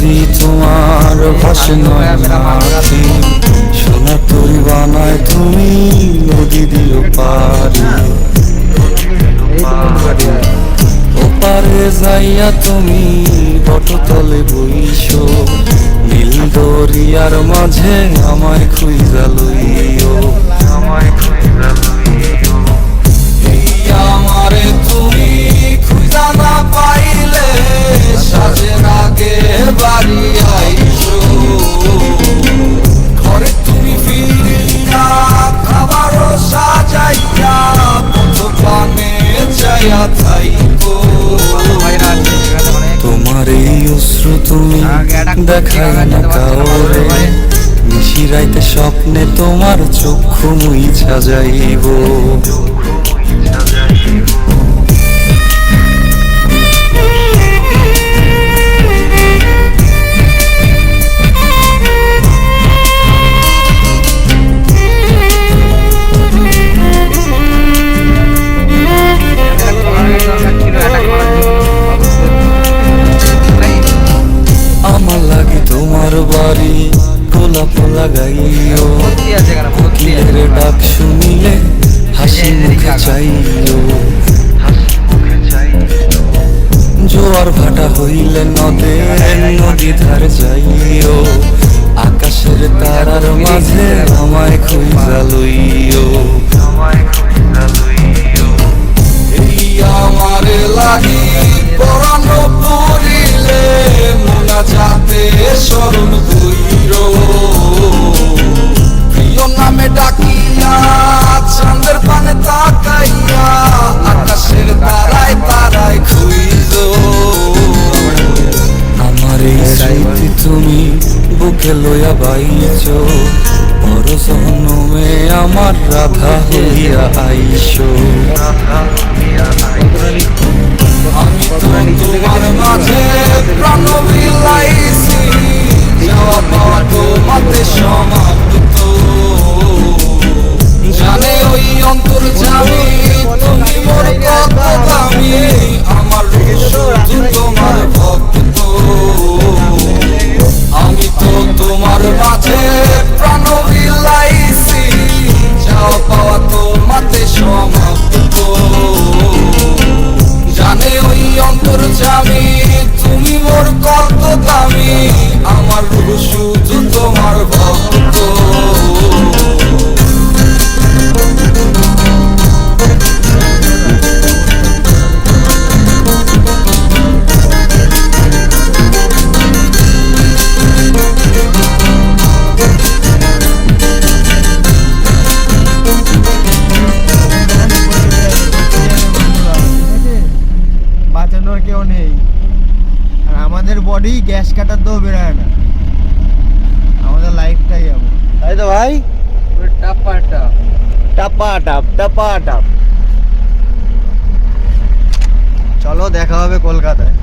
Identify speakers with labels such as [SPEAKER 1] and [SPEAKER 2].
[SPEAKER 1] যদি তোমার ভাসে নয় মাঠে, সোনা তরি বানায় তুমি নদী দিও পারি। ওপারে যাইয়া তুমি বটতলে বইসো, নীল দরিয়ার মাঝে আমায় খুঁজা লইও, আমায় খুঁজা লইও। এই আমারে তুমি খুঁজা না পাইলে সাজের আগে বাড়ি আইসো, ঘরে তুমি ফিরিয়া খাবারও সাজাইয়া পথ পানে যাইয়া থাইকো। তোমার এই অশ্রু তুমি দেখাই না কাউরে, নিশিরাইতে স্বপ্নে তোমার চক্ষু মুইছা যাইব। আমার লাগে তোমার বাড়ি গোলাপ লাগাইও, কোকিলের ডাক শুনিলে হাসি মুখে চাইও। জোয়ার ভাটা হইলে নদে নদী ধার যাইও, আকাশের তারার মাঝে আমায় খুঁজা লইও, আমায় খুঁজা লইও। এই আমারে লাগি পরানো পড়িলে মোনাজাতে স্মরণ কইরো, প্রিয় নামে ডাকিয়া চাঁদের পানে তাকাইয়া আকাশের তারায় তারায় খুঁজো। আমার এই স্মৃতি তুমি বুকে লইয়া বাইছো, বড় জনমে আমার রাধা হইয়া আইসো। আমি তো তোমার মাঝে প্রাণ বিলাইছি, যাওয়া পাওয়া তোমাতে সমাপ্ত। জানে ওই অন্তর্যামী তুমি মোর কত দামি, আমার শুধু তোমার ভক্ত। আমি তো তোমার মাঝে প্রাণ বিলাইছি, যাওয়া পাওয়া তোমাতে সমাপ্ত। জানে ওই অন্তর্যামী তুমি মোর কত দামি, আমার শুধু তোমার ভক্ত।
[SPEAKER 2] বাঁচানোর কেউ নেই, আর আমাদের বডি গ্যাস কাটার তো বেরোয় না, আমাদের লাইফটাই এমন, তাই তো ভাই? টাপা টাপ টাপা টাপ টাপা টাপ। চলো দেখা হবে কলকাতায়।